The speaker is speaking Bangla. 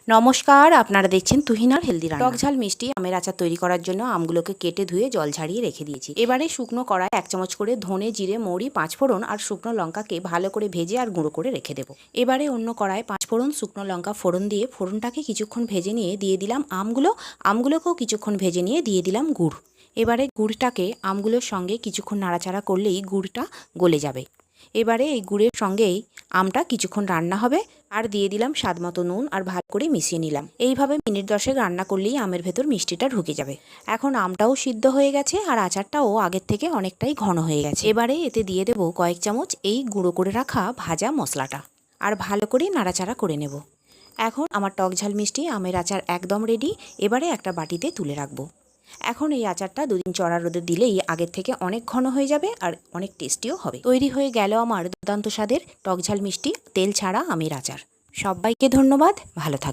নমস্কার, আপনারা দেখছেন তুহিনার হেলদি রান্না। টক ঝাল মিষ্টি আমের আচার তৈরি করার জন্য আমগুলোকে কেটে ধুয়ে জল ঝাড়িয়ে রেখে দিয়েছি। এবারে শুকনো কড়ায় 1 চামচ করে ধনে, জিরে, মৌরি, 5 ফোড়ন আর শুকনো লঙ্কাকে ভালো করে ভেজে আর গুঁড়ো করে রেখে দেবো। এবারে অন্য কড়ায় 5 ফোড়ন, শুকনো লঙ্কা ফোড়ন দিয়ে ফোড়নটাকে কিছুক্ষণ ভেজে নিয়ে দিয়ে দিলাম আমগুলোকেও কিছুক্ষণ ভেজে নিয়ে দিয়ে দিলাম গুড়। এবারে গুড়টাকে আমগুলোর সঙ্গে কিছুক্ষণ নাড়াচাড়া করলেই গুড়টা গলে যাবে। এবারে এই গুড়ের সঙ্গেই আমটা কিছুক্ষণ রান্না হবে আর দিয়ে দিলাম স্বাদমতো নুন আর ভালো করে মিশিয়ে নিলাম। এইভাবে মিনিট 10 রান্না করলেই আমের ভেতর মিষ্টিটা ঢুকে যাবে। এখন আমটাও সিদ্ধ হয়ে গেছে আর আচারটাও আগের থেকে অনেকটাই ঘন হয়ে গেছে। এবারে এতে দিয়ে দেবো কয়েক চামচ এই গুঁড়ো করে রাখা ভাজা মশলাটা আর ভালো করে নাড়াচাড়া করে নেব। এখন আমার টক ঝাল মিষ্টি আমের আচার একদম রেডি। এবারে একটা বাটিতে তুলে রাখবো। এখন এই আচারটা 2 দিন চড়া রোদে দিলেই আগের থেকে অনেক ঘন হয়ে যাবে আর অনেক টেস্টিও হবে। তৈরি হয়ে গেল আমার দুর্দান্ত স্বাদের টক ঝাল মিষ্টি তেল ছাড়া আমের আচার। সবাইকে ধন্যবাদ, ভালো থাকবেন।